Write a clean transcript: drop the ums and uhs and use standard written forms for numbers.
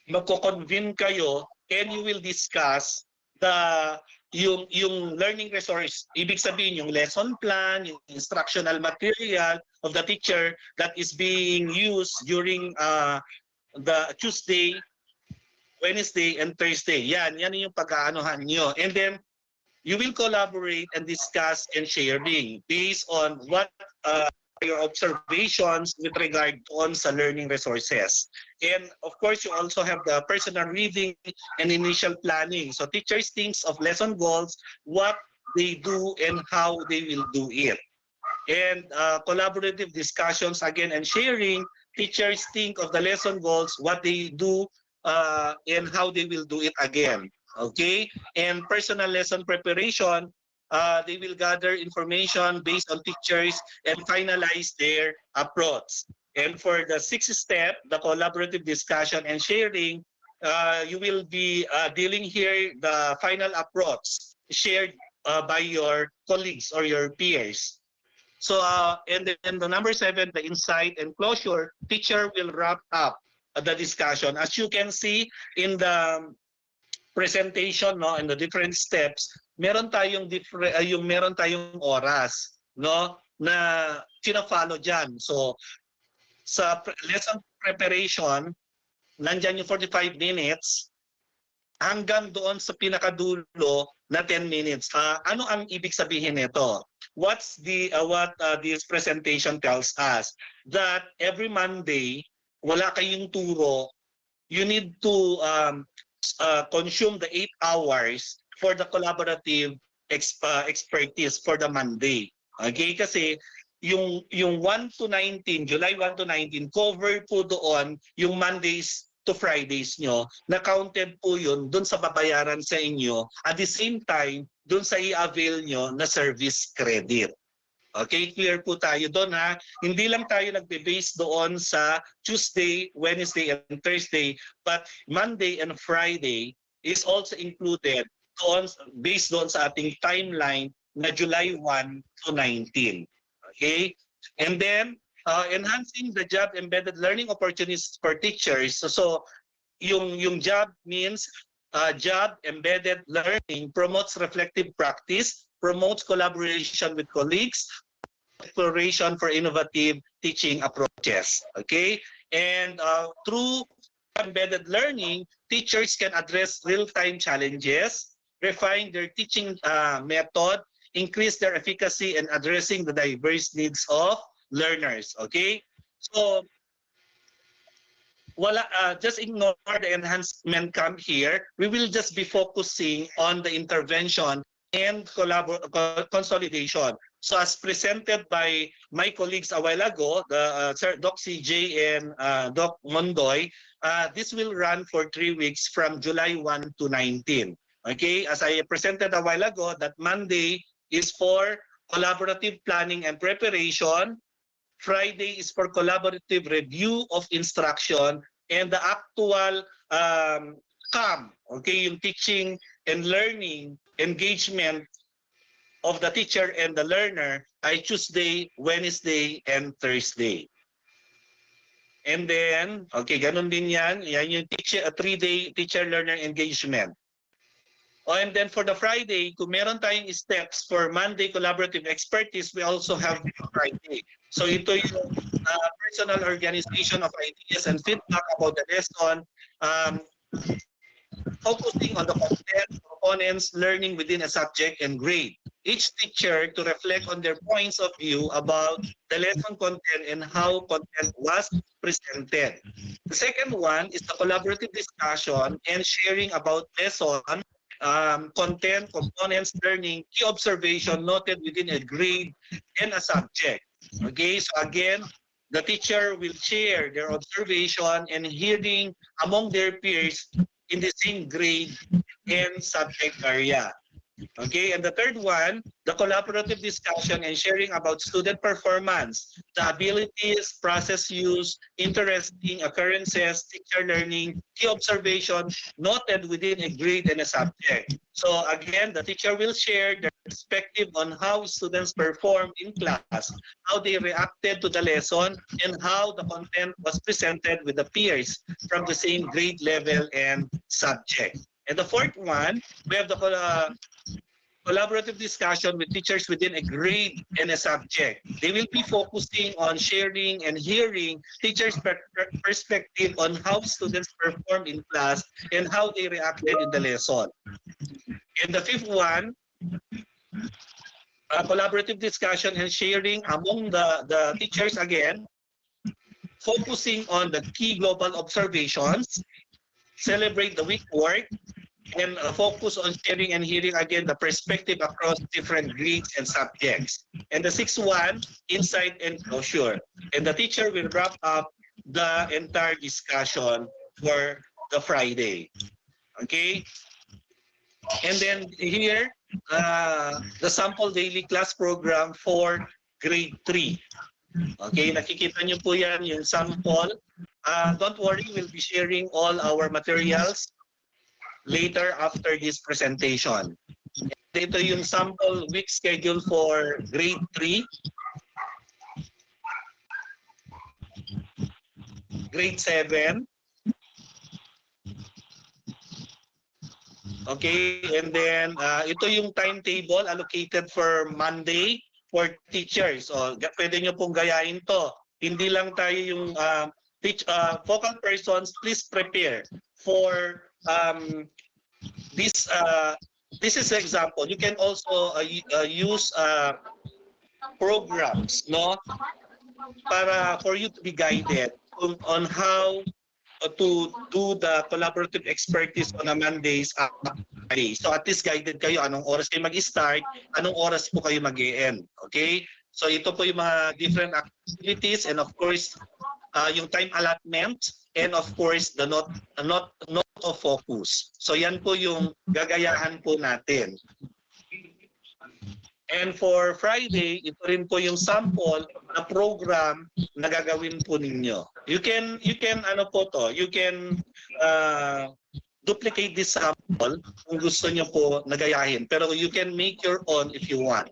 magko-convene kayo and you will discuss the yung learning resource. Ibig sabihin yung lesson plan, yung instructional material of the teacher that is being used during the Tuesday, Wednesday, and Thursday. Yan yung pag-aanohan nyo. And then, you will collaborate and discuss and sharing based on what your observations with regard on sa learning resources. And of course, you also have the personal reading and initial planning. So teachers think of lesson goals, what they do and how they will do it. And collaborative discussions again and sharing, teachers think of the lesson goals, what they do, and how they will do it again. Okay? And personal lesson preparation, they will gather information based on teachers and finalize their approach. And for the sixth step, the collaborative discussion and sharing, you will be dealing here the final approach shared by your colleagues or your peers. So, and then the number 7, the insight and closure, teacher will wrap up the discussion. As you can see in the presentation, no, and the different steps, meron tayong meron tayong oras, no, na fina-follow diyan. So, sa lesson preparation, nandiyan yung 45 minutes hanggang doon sa pinakadulo na 10 minutes. Ano ang ibig sabihin nito? What's the what this presentation tells us? That every Monday, wala kayong turo, you need to consume the 8 hours for the collaborative expertise for the Monday. Okay? Kasi yung 1 to 19, July 1 to 19, cover po doon yung Mondays to Fridays nyo, na counted po yun dun sa babayaran sa inyo, at the same time, dun sa i-avail nyo na service credit. Okay, clear po tayo doon ha. Hindi lang tayo nagbe-base doon sa Tuesday, Wednesday, and Thursday, but Monday and Friday is also included doon, based doon sa ating timeline na July 1 to 19. Okay? And then, enhancing the job embedded learning opportunities for teachers. So yung job means job embedded learning promotes reflective practice, promotes collaboration with colleagues, exploration for innovative teaching approaches. Okay? And through embedded learning, teachers can address real-time challenges, refine their teaching method, increase their efficacy in addressing the diverse needs of learners. Okay? So, just ignore the enhancement camp here. We will just be focusing on the intervention and consolidation. So as presented by my colleagues a while ago, the Sir Doc CJ and Doc Mondoy, this will run for 3 weeks from July 1 to 19. Okay, as I presented a while ago, that Monday is for collaborative planning and preparation. Friday is for collaborative review of instruction, and the actual CAM, okay, yung teaching and learning engagement of the teacher and the learner ay Tuesday, Wednesday, and Thursday. And then, okay, ganun din yan. Yan yung teacher, 3-day teacher-learner engagement. Oh, and then for the Friday, kung meron tayong steps for Monday collaborative expertise, we also have Friday. So ito yung personal organization of ideas and feedback about the lesson, focusing on the content, components, learning within a subject, and grade. Each teacher to reflect on their points of view about the lesson content and how content was presented. The second one is the collaborative discussion and sharing about lesson, content, components, learning, key observation noted within a grade and a subject. Okay, so again, the teacher will share their observation and hearing among their peers in the same grade and subject area. Okay, and the third one, the collaborative discussion and sharing about student performance, the abilities, process use, interesting occurrences, teacher learning, key observation noted within a grade and a subject. So again, the teacher will share their perspective on how students perform in class, how they reacted to the lesson, and how the content was presented with the peers from the same grade level and subject. And the fourth one, we have the collaborative discussion with teachers within a grade and a subject. They will be focusing on sharing and hearing teachers' perspective on how students perform in class and how they reacted in the lesson. And the fifth one, collaborative discussion and sharing among the teachers again, focusing on the key global observations, celebrate the week work, and focus on sharing and hearing again the perspective across different grades and subjects. And the sixth one, insight and closure. And the teacher will wrap up the entire discussion for the Friday. Okay? And then here, the sample daily class program for grade 3. Okay, nakikita niyo po yan, yung sample. Don't worry, we'll be sharing all our materials later after this presentation. Ito yung sample week schedule for grade 3, grade 7. Okay, and then ito yung timetable allocated for Monday for teachers. So, pwede nyo pong gayahin to. Hindi lang tayo yung focal persons, please prepare for this is an example. You can also use programs, no, para for you to be guided on how to do the collaborative expertise on a Mondays. So at least guided kayo anong oras kayo mag-start, anong oras po kayo mag-end. Okay? So ito po yung mga different activities, and of course yung time allotment, and of course the note of focus. So yan po yung gagayahan po natin. And for Friday, ito rin po yung sample na program na gagawin po ninyo. You can ano po to, you can duplicate this sample kung gusto niyo po nagayahin, pero you can make your own if you want.